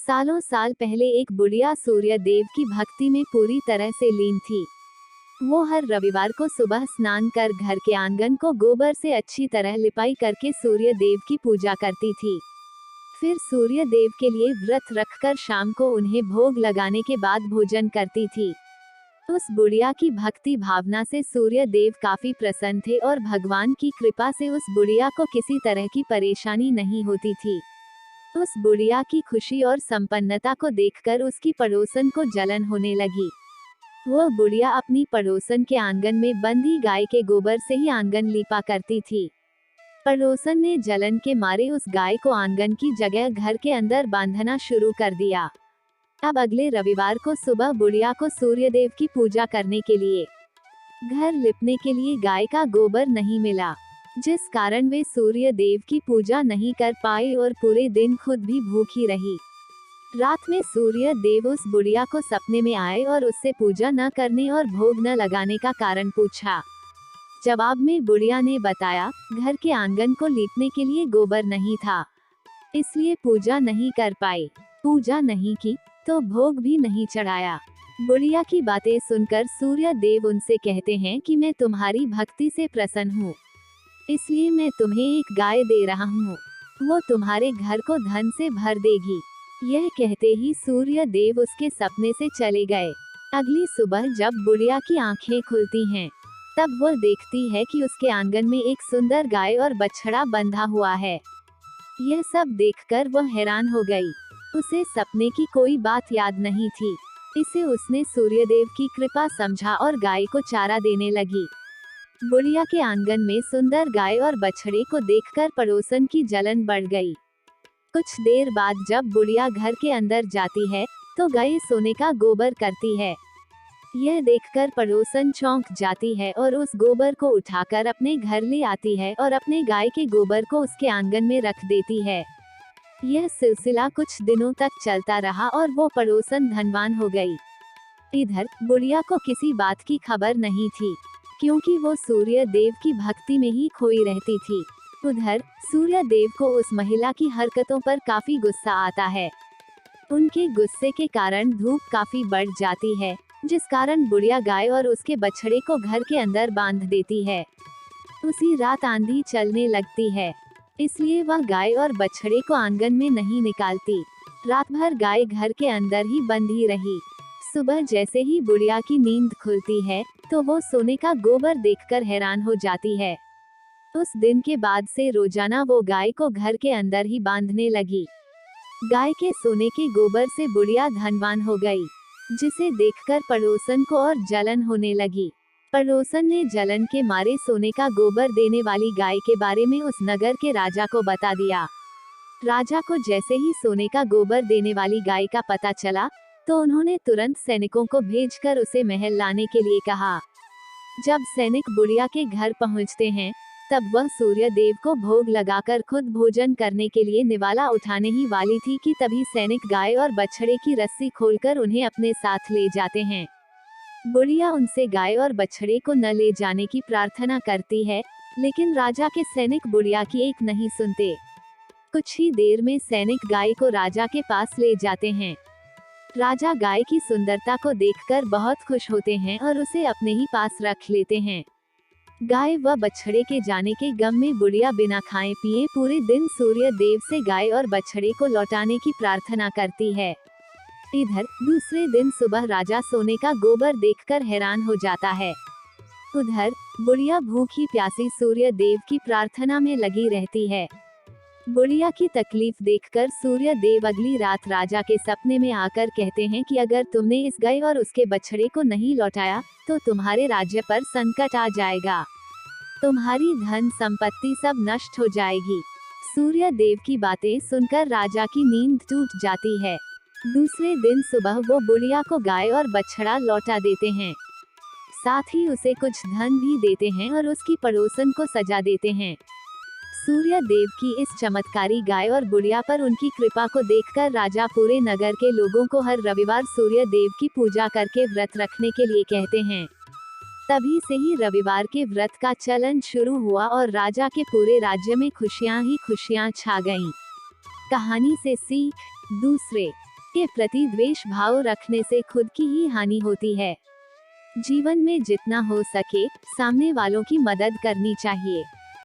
सालों साल पहले एक बुढ़िया सूर्य देव की भक्ति में पूरी तरह से लीन थी। वो हर रविवार को सुबह स्नान कर घर के आंगन को गोबर से अच्छी तरह लिपाई करके सूर्य देव की पूजा करती थी। फिर सूर्य देव के लिए व्रत रखकर शाम को उन्हें भोग लगाने के बाद भोजन करती थी। उस बुढ़िया की भक्ति भावना से सूर्य देव काफी प्रसन्न थे और भगवान की कृपा से उस बुढ़िया को किसी तरह की परेशानी नहीं होती थी। उस बुढ़िया की खुशी और संपन्नता को देखकर उसकी पड़ोसन को जलन होने लगी। वह बुढ़िया अपनी पड़ोसन के आंगन में बंधी गाय के गोबर से ही आंगन लीपा करती थी। पड़ोसन ने जलन के मारे उस गाय को आंगन की जगह घर के अंदर बांधना शुरू कर दिया। अब अगले रविवार को सुबह बुढ़िया को सूर्यदेव की पूजा करने के लिए घर लिपने के लिए गाय का गोबर नहीं मिला, जिस कारण वे सूर्य देव की पूजा नहीं कर पाए और पूरे दिन खुद भी भूखी रही। रात में सूर्य देव उस बुढ़िया को सपने में आए और उससे पूजा न करने और भोग न लगाने का कारण पूछा। जवाब में बुढ़िया ने बताया, घर के आंगन को लीपने के लिए गोबर नहीं था, इसलिए पूजा नहीं कर पाए। पूजा नहीं की तो भोग भी नहीं चढ़ाया। बुढ़िया की बातें सुनकर सूर्य देव उनसे कहते हैं कि मैं तुम्हारी भक्ति से प्रसन्न हूँ, इसलिए मैं तुम्हें एक गाय दे रहा हूँ। वो तुम्हारे घर को धन से भर देगी। यह कहते ही सूर्य देव उसके सपने से चले गए। अगली सुबह जब बुढ़िया की आंखें खुलती हैं, तब वो देखती है कि उसके आंगन में एक सुंदर गाय और बछड़ा बंधा हुआ है। यह सब देखकर वह हैरान हो गई। उसे सपने की कोई बात याद नहीं थी। इसे उसने सूर्यदेव की कृपा समझा और गाय को चारा देने लगी। बुढ़िया के आंगन में सुंदर गाय और बछड़े को देखकर पड़ोसन की जलन बढ़ गई। कुछ देर बाद जब बुढ़िया घर के अंदर जाती है, तो गाय सोने का गोबर करती है। यह देखकर पड़ोसन चौंक जाती है और उस गोबर को उठाकर अपने घर ले आती है और अपने गाय के गोबर को उसके आंगन में रख देती है। यह सिलसिला कुछ दिनों तक चलता रहा और वो पड़ोसन धनवान हो गई। इधर बुढ़िया को किसी बात की खबर नहीं थी, क्योंकि वो सूर्य देव की भक्ति में ही खोई रहती थी। उधर सूर्य देव को उस महिला की हरकतों पर काफी गुस्सा आता है। उनके गुस्से के कारण धूप काफी बढ़ जाती है, जिस कारण बुढ़िया गाय और उसके बछड़े को घर के अंदर बांध देती है। उसी रात आंधी चलने लगती है, इसलिए वह गाय और बछड़े को आंगन में नहीं निकालती। रात भर गाय घर के अंदर ही बंधी रही। सुबह जैसे ही बुढ़िया की नींद खुलती है, तो वो सोने का गोबर देखकर हैरान हो जाती है। उस दिन के बाद से रोजाना वो गाय को घर के अंदर ही बांधने लगी। गाय के सोने के गोबर से बुढ़िया धनवान हो गई, जिसे देखकर पड़ोसन को और जलन होने लगी। पड़ोसन ने जलन के मारे सोने का गोबर देने वाली गाय के बारे में उस नगर के राजा को बता दिया। राजा को जैसे ही सोने का गोबर देने वाली गाय का पता चला, तो उन्होंने तुरंत सैनिकों को भेजकर उसे महल लाने के लिए कहा। जब सैनिक बुढ़िया के घर पहुंचते हैं, तब वह सूर्य देव को भोग लगाकर खुद भोजन करने के लिए निवाला उठाने ही वाली थी कि तभी सैनिक गाय और बछड़े की रस्सी खोलकर उन्हें अपने साथ ले जाते हैं। बुढ़िया उनसे गाय और बछड़े को न ले जाने की प्रार्थना करती है, लेकिन राजा के सैनिक बुढ़िया की एक नहीं सुनते। कुछ ही देर में सैनिक गाय को राजा के पास ले जाते हैं। राजा गाय की सुंदरता को देखकर बहुत खुश होते हैं और उसे अपने ही पास रख लेते हैं। गाय व बछड़े के जाने के गम में बुढ़िया बिना खाए पिए पूरे दिन सूर्य देव से गाय और बछड़े को लौटाने की प्रार्थना करती है। इधर दूसरे दिन सुबह राजा सोने का गोबर देखकर हैरान हो जाता है। उधर बुढ़िया भूखी प्यासी सूर्य देव की प्रार्थना में लगी रहती है। बुढ़िया की तकलीफ देखकर सूर्य देव अगली रात राजा के सपने में आकर कहते हैं कि अगर तुमने इस गाय और उसके बछड़े को नहीं लौटाया, तो तुम्हारे राज्य पर संकट आ जाएगा। तुम्हारी धन संपत्ति सब नष्ट हो जाएगी। सूर्य देव की बातें सुनकर राजा की नींद टूट जाती है। दूसरे दिन सुबह वो बुढ़िया को गाय और बछड़ा लौटा देते हैं। साथ ही उसे कुछ धन भी देते हैं और उसकी पड़ोसन को सजा देते हैं। सूर्य देव की इस चमत्कारी गाय और बुढ़िया पर उनकी कृपा को देखकर राजा पूरे नगर के लोगों को हर रविवार सूर्य देव की पूजा करके व्रत रखने के लिए कहते हैं। तभी से ही रविवार के व्रत का चलन शुरू हुआ और राजा के पूरे राज्य में खुशियां ही खुशियां छा गईं। कहानी से सीख। दूसरे के प्रति द्वेष भाव रखने से खुद की ही हानि होती है। जीवन में जितना हो सके सामने वालों की मदद करनी चाहिए।